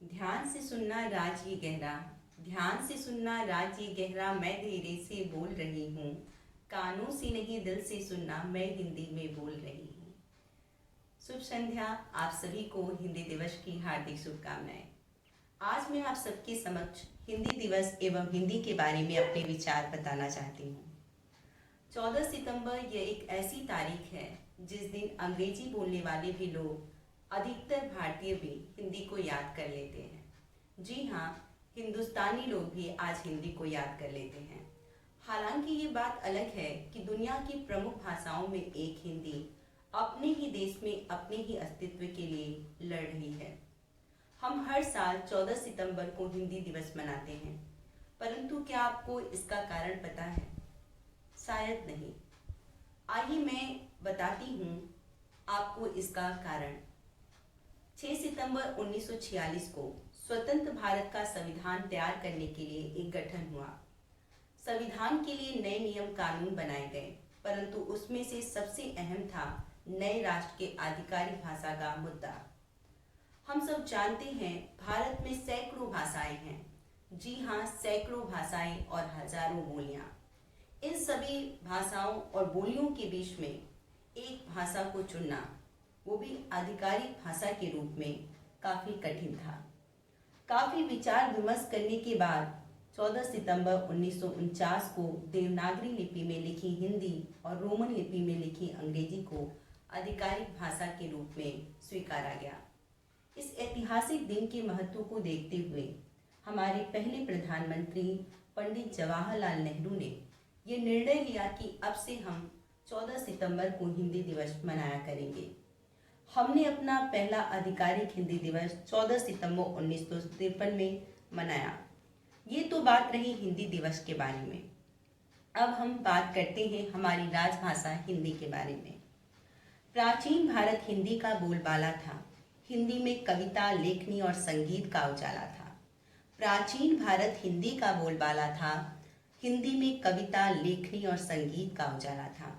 ध्यान से सुनना राज ये गहरा, ध्यान से सुनना राज ये गहरा, मैं धीरे से बोल रही हूँ। कानों से नहीं दिल से सुनना, मैं हिंदी में बोल रही हूँ। शुभ संध्या। आप सभी को हिंदी दिवस की हार्दिक शुभकामनाएं। आज मैं आप सबके समक्ष हिंदी दिवस एवं हिंदी के बारे में अपने विचार बताना चाहती हूँ। 14 सितंबर यह एक ऐसी तारीख है जिस दिन अंग्रेजी बोलने वाले भी लोग, अधिकतर भारतीय भी हिंदी को याद कर लेते हैं। जी हाँ, हिंदुस्तानी लोग भी आज हिंदी को याद कर लेते हैं। हालांकि ये बात अलग है कि दुनिया की प्रमुख भाषाओं में एक हिंदी अपने ही देश में अपने ही अस्तित्व के लिए लड़ रही है। हम हर साल 14 सितंबर को हिंदी दिवस मनाते हैं, परंतु क्या आपको इसका कारण पता है? शायद नहीं। आइए मैं बताती हूँ आपको इसका कारण। 6 सितंबर 1946 को स्वतंत्र भारत का संविधान तैयार करने के लिए एक गठन हुआ। संविधान के लिए नए नियम कानून बनाए गए, परंतु उसमें से सबसे अहम था नए राष्ट्र के आधिकारिक भाषा का मुद्दा। हम सब जानते हैं भारत में सैकड़ों भाषाएं हैं। जी हाँ, सैकड़ों भाषाएं और हजारों बोलियां। इन सभी भाषाओं और बोलियों के बीच में एक भाषा को चुनना, वो भी आधिकारिक भाषा के रूप में, काफ़ी कठिन था। काफ़ी विचार विमर्श करने के बाद 14 सितंबर 1949 को देवनागरी लिपि में लिखी हिंदी और रोमन लिपि में लिखी अंग्रेजी को आधिकारिक भाषा के रूप में स्वीकारा गया। इस ऐतिहासिक दिन के महत्व को देखते हुए हमारे पहले प्रधानमंत्री पंडित जवाहरलाल नेहरू ने ये निर्णय लिया कि अब से हम 14 सितंबर को हिंदी दिवस मनाया करेंगे। हमने अपना पहला आधिकारिक हिंदी दिवस 14 सितंबर 1953 में मनाया। ये तो बात रही हिंदी दिवस के बारे में। अब हम बात करते हैं हमारी राजभाषा हिंदी के बारे में। प्राचीन भारत हिंदी का बोलबाला था। हिंदी में कविता, लेखनी और संगीत का उजाला था। प्राचीन भारत हिंदी का बोलबाला था। हिंदी में कविता, लेखनी और संगीत का उजाला था।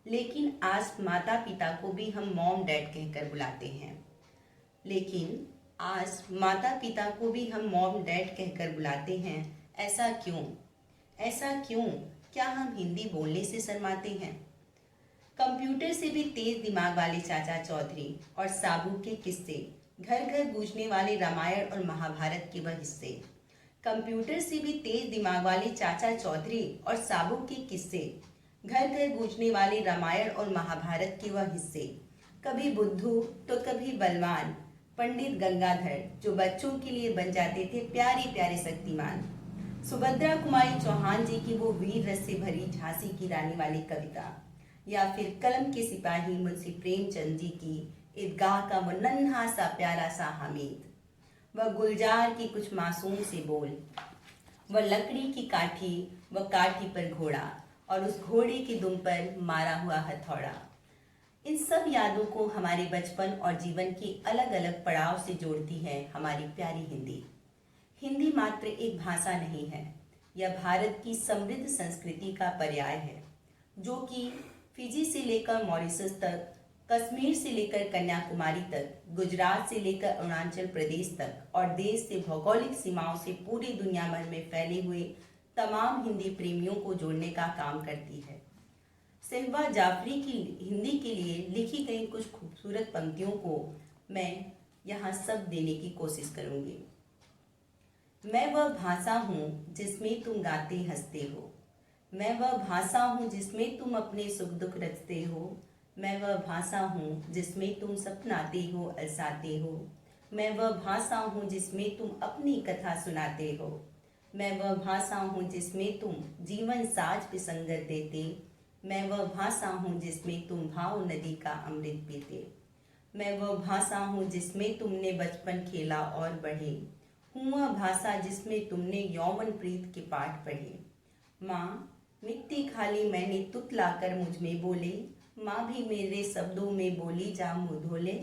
लेकिन आज माता पिता को भी हम मॉम डैड कहकर बुलाते हैं। लेकिन आज माता पिता को भी हम मॉम डैड कहकर बुलाते हैं। ऐसा क्यों? ऐसा क्यों? क्या हम हिंदी बोलने से शर्माते हैं? कंप्यूटर से भी तेज दिमाग वाले चाचा चौधरी और साबू के किस्से, घर घर गूंजने वाले रामायण और महाभारत के वह हिस्से। कंप्यूटर से भी तेज दिमाग वाले चाचा चौधरी और साबू के किस्से, घर घर गूंजने वाले रामायण और महाभारत के वह हिस्से। कभी बुद्धू तो कभी बलवान, पंडित गंगाधर जो बच्चों के लिए बन जाते थे प्यारे प्यारे शक्तिमान। सुभद्रा कुमारी चौहान जी की वो वीर रस से भरी झांसी की रानी वाली कविता, या फिर कलम के सिपाही मुंशी प्रेमचंद जी की ईदगाह का वो नन्हा सा प्यारा सा हामिद। वह गुलजार की कुछ मासूम से बोल, वह लकड़ी की काठी, वह काठी पर घोड़ा और उस घोड़े की दुम पर मारा हुआ हथौड़ा। इन सब यादों को हमारे बचपन और जीवन के अलग अलग पड़ाव से जोड़ती है हमारी प्यारी हिंदी। हिंदी मात्र एक भाषा नहीं है, यह भारत की समृद्ध संस्कृति का पर्याय है, जो कि फिजी से लेकर मॉरिशस तक, कश्मीर से लेकर कन्याकुमारी तक, गुजरात से लेकर अरुणाचल प्रदेश तक और देश से भौगोलिक सीमाओं से पूरी दुनिया भर में फैले हुए तमाम हिंदी प्रेमियों को जोड़ने का काम करती है। सहबा जाफरी की हिंदी के लिए लिखी गई कुछ खूबसूरत पंक्तियों को मैं यहाँ सब देने की कोशिश करूँगी। मैं वह भाषा हूँ जिसमें तुम गाते हंसते हो। मैं वह भाषा हूँ जिसमें तुम अपने सुख दुख रचते हो। मैं वह भाषा हूँ जिसमें तुम सपनाते हो, अलसाते हो। मैं वह भाषा हूँ जिसमें तुम अपनी कथा सुनाते हो। मैं वह भाषा हूँ जिसमें तुम जीवन साज पे संगत देते। मैं वह भाषा हूँ जिसमें तुम भाव नदी का अमृत पीते। मैं वह भाषा हूँ जिसमें तुमने बचपन खेला और बढ़े। हूँ वह भाषा जिसमें तुमने यौवन प्रीत के पाठ पढ़े। माँ, मिट्टी खाली मैंने तुतलाकर मुझ में बोले। माँ भी मेरे शब्दों में बोली, जा मुँह धोले।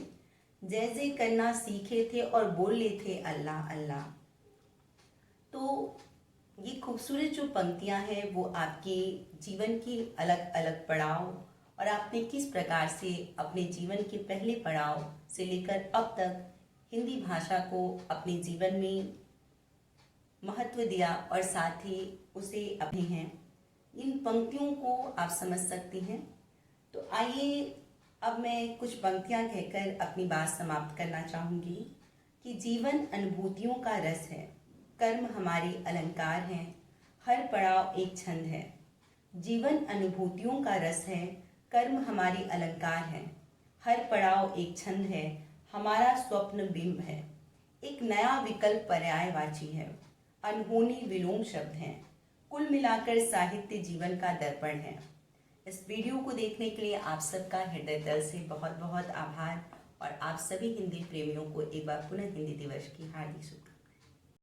जैसे करना सीखे थे और बोले थे अल्लाह अल्लाह। तो ये खूबसूरत जो पंक्तियाँ हैं वो आपके जीवन की अलग अलग पड़ाव और आपने किस प्रकार से अपने जीवन के पहले पड़ाव से लेकर अब तक हिंदी भाषा को अपने जीवन में महत्व दिया और साथ ही उसे अपने हैं। इन पंक्तियों को आप समझ सकती हैं। तो आइए अब मैं कुछ पंक्तियां कहकर अपनी बात समाप्त करना चाहूँगी कि जीवन अनुभूतियों का रस है, कर्म हमारे अलंकार हैं, हर पड़ाव एक छंद है। जीवन अनुभूतियों का रस है, कर्म हमारे अलंकार हैं, हर पड़ाव एक छंद है, हमारा स्वप्न बिंब है। एक नया विकल्प पर्यायवाची है, अनहोनी विलोम शब्द हैं, कुल मिलाकर साहित्य जीवन का दर्पण है। इस वीडियो को देखने के लिए आप सबका हृदय तल से बहुत बहुत आभार और आप सभी हिंदी प्रेमियों को एक बार पुनः हिंदी दिवस की हार्दिक शुभकामनाएं।